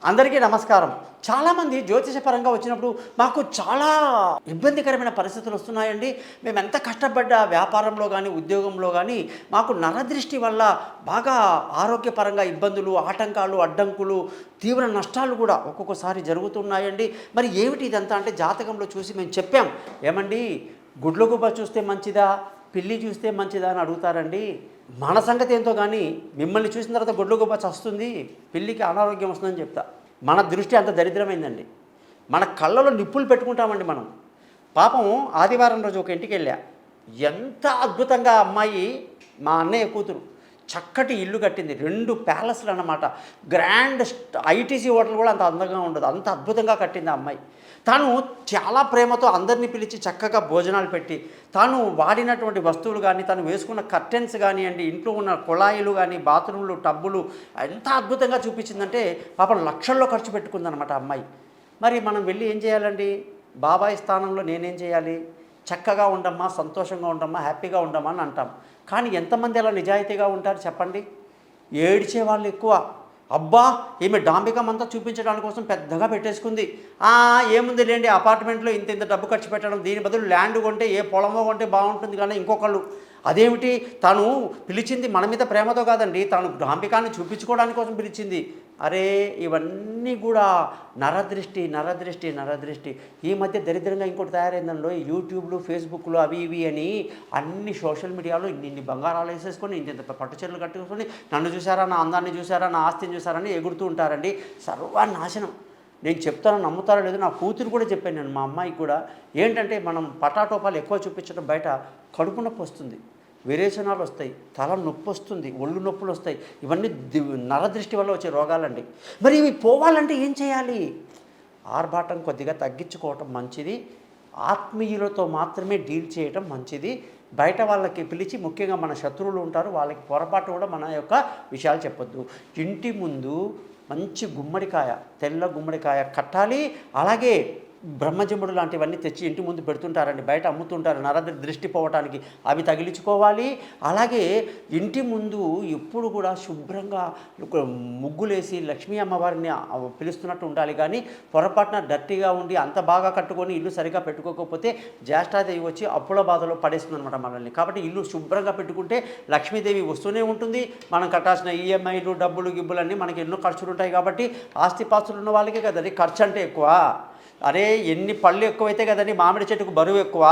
అందరికీ నమస్కారం. చాలామంది జ్యోతిషపరంగా వచ్చినప్పుడు మాకు చాలా ఇబ్బందికరమైన పరిస్థితులు వస్తున్నాయండి. మేము ఎంత కష్టపడ్డా వ్యాపారంలో కానీ, ఉద్యోగంలో కానీ మాకు నరదృష్టి వల్ల బాగా ఆరోగ్యపరంగా ఇబ్బందులు, ఆటంకాలు, అడ్డంకులు, తీవ్ర నష్టాలు కూడా ఒక్కొక్కసారి జరుగుతున్నాయండి. మరి ఏమిటి ఇదంతా అంటే జాతకంలో చూసి మేము చెప్పాం. ఏమండి గుడ్లగూబ చూస్తే మంచిదా, పిల్లి చూస్తే మంచిదా అని అడుగుతారండి. మన సంగతి ఏంతో కానీ మిమ్మల్ని చూసిన తర్వాత గుడ్లగూబ చస్తుంది, పిల్లికి అనారోగ్యం వస్తుందని చెప్తా. మన దృష్టి అంత దరిద్రమైందండి. మన కళ్ళలో నిప్పులు పెట్టుకుంటామండి మనం. పాపం ఆదివారం రోజు ఒక ఇంటికి వెళ్ళా. ఎంత అద్భుతంగా అమ్మాయి, మా అన్నయ్య కూతురు, చక్కటి ఇల్లు కట్టింది. 2 ప్యాలెస్లు అన్నమాట. గ్రాండ్ ఐటీసీ హోటల్ కూడా అంత అందంగా ఉండదు, అంత అద్భుతంగా కట్టింది ఆ అమ్మాయి. తాను చాలా ప్రేమతో అందరినీ పిలిచి చక్కగా భోజనాలు పెట్టి, తాను వాడినటువంటి వస్తువులు కానీ, తను వేసుకున్న కర్టెన్స్ కానివ్వండి, ఇంట్లో ఉన్న కుళాయిలు కానీ, బాత్రూంలు, టబ్బులు ఎంత అద్భుతంగా చూపించిందంటే పాపం లక్షల్లో ఖర్చు పెట్టుకుందనమాట అమ్మాయి. మరి మనం వెళ్ళి ఏం చేయాలండి? బాబాయ్ స్థానంలో నేనేం చేయాలి? చక్కగా ఉండమ్మా, సంతోషంగా ఉండమ్మా, హ్యాపీగా ఉండమ్మా అని అంటాం. కానీ ఎంతమంది అలా నిజాయితీగా ఉంటారు చెప్పండి? ఏడ్చే వాళ్ళు ఎక్కువ. అబ్బా ఈమె డాంబికం అంతా చూపించడానికి కోసం పెద్దగా పెట్టేసుకుంది. ఏముంది లేండి, అపార్ట్మెంట్లో ఇంత ఇంత డబ్బు ఖర్చు పెట్టడం, దీని బదులు ల్యాండ్ కొంటే, ఏ పొలమో కొంటే బాగుంటుంది. కానీ ఇంకొకళ్ళు అదేమిటి, తను పిలిచింది మన మీద ప్రేమతో కాదండి, తను డాంబికాన్ని చూపించుకోవడానికి కోసం పిలిచింది. అరే ఇవన్నీ కూడా నరదృష్టి నరదృష్టి నరదృష్టి. ఈ మధ్య దరిద్రంగా ఇంకోటి తయారైందంలో, యూట్యూబ్లు, ఫేస్బుక్లు అవి ఇవి అని అన్ని సోషల్ మీడియాలో ఇన్ని బంగారాలు వేసేసుకొని, ఇంత పట్టు చీరలు కట్టుకొని, నన్ను చూసారా, నా అందాన్ని చూసారా, నా ఆస్తిని చూసారని ఎగురుతూ ఉంటారండి. సర్వనాశనం. నేను చెప్తానో నమ్ముతారో లేదో, నా కూతురు కూడా చెప్పాను నేను, మా అమ్మాయికి కూడా. ఏంటంటే మనం పటాటోపాలు ఎక్కువ చూపించడం బయట కడుపు నొప్పి వస్తుంది, విరేచనాలు వస్తాయి, తల నొప్పి వస్తుంది, ఒళ్ళు నొప్పులు వస్తాయి. ఇవన్నీ నరదృష్టి వల్ల వచ్చే రోగాలండి. మరి ఇవి పోవాలంటే ఏం చేయాలి? ఆర్భాటం కొద్దిగా తగ్గించుకోవటం మంచిది. ఆత్మీయులతో మాత్రమే డీల్ చేయటం మంచిది. బయట వాళ్ళకి పిలిచి, ముఖ్యంగా మన శత్రువులు ఉంటారు, వాళ్ళకి పొరపాటు కూడా మన యొక్క విషయాలు చెప్పొద్దు. ఇంటి ముందు మంచి గుమ్మడికాయ, తెల్ల గుమ్మడికాయ కట్టాలి. అలాగే బ్రహ్మజముడు లాంటివన్నీ తెచ్చి ఇంటి ముందు పెడుతుంటారండి, బయట అమ్ముతుంటారు నరదృష్టి పోవటానికి. అవి తగిలించుకోవాలి. అలాగే ఇంటి ముందు ఎప్పుడు కూడా శుభ్రంగా ముగ్గులేసి లక్ష్మీ అమ్మవారిని పిలుస్తున్నట్టు ఉండాలి. కానీ పొరపాటున డర్టీగా ఉండి అంత బాగా కట్టుకొని ఇల్లు సరిగా పెట్టుకోకపోతే జ్యేష్ఠాదేవి వచ్చి అప్పుల బాధలో పడేస్తుంది అనమాట మనల్ని. కాబట్టి ఇల్లు శుభ్రంగా పెట్టుకుంటే లక్ష్మీదేవి వస్తూనే ఉంటుంది. మనం కట్టాల్సిన ఈఎంఐలు, డబ్బులు, గిబ్బులన్నీ మనకి ఎన్నో ఖర్చులు ఉంటాయి. కాబట్టి ఆస్తిపాస్తులు ఉన్న వాళ్ళకే కదండి ఖర్చు అంటే ఎక్కువ. అరే ఎన్ని పళ్ళు ఎక్కువైతే కదండి మామిడి చెట్టుకు బరువు ఎక్కువ,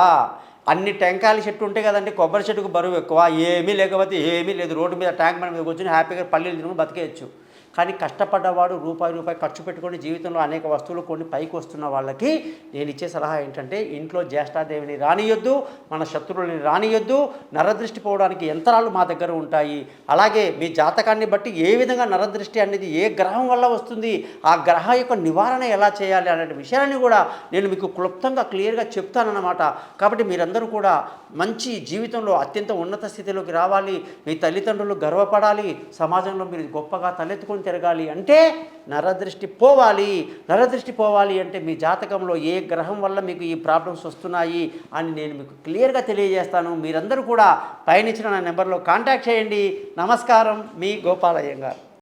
అన్ని టెంకాయల చెట్టు ఉంటే కదండి కొబ్బరి చెట్టుకు బరువు ఎక్కువ. ఏమీ లేకపోతే ఏమీ లేదు, రోడ్డు మీద ట్యాంక్ బండ్ మీద కూర్చొని హ్యాపీగా పల్లీలు తినుకుని బతికేయచ్చు. కానీ కష్టపడ్డవాడు రూపాయి ఖర్చు పెట్టుకొని జీవితంలో అనేక వస్తువులు కొన్ని పైకి వస్తున్న వాళ్ళకి నేను ఇచ్చే సలహా ఏంటంటే, ఇంట్లో జ్యేష్ఠాదేవిని రానియొద్దు, మన శత్రువులని రానియొద్దు. నరదృష్టి పోవడానికి యంత్రాలు మా దగ్గర ఉంటాయి. అలాగే మీ జాతకాన్ని బట్టి ఏ విధంగా నరదృష్టి అనేది ఏ గ్రహం వల్ల వస్తుంది, ఆ గ్రహం యొక్క నివారణ ఎలా చేయాలి అనే విషయాన్ని కూడా నేను మీకు క్లుప్తంగా క్లియర్గా చెప్తానన్నమాట. కాబట్టి మీరందరూ కూడా మంచి జీవితంలో అత్యంత ఉన్నత స్థితిలోకి రావాలి, మీ తల్లిదండ్రులు గర్వపడాలి, సమాజంలో మీరు గొప్పగా తలెత్తుకొని తిరగాలి అంటే నరదృష్టి పోవాలి. నరదృష్టి పోవాలి అంటే మీ జాతకంలో ఏ గ్రహం వల్ల మీకు ఈ ప్రాబ్లమ్స్ వస్తున్నాయి అని నేను మీకు క్లియర్గా తెలియజేస్తాను. మీరందరూ కూడా పైనిచ్చిన నా నెంబర్లో కాంటాక్ట్ చేయండి. నమస్కారం, మీ గోపాలయ్య గారు.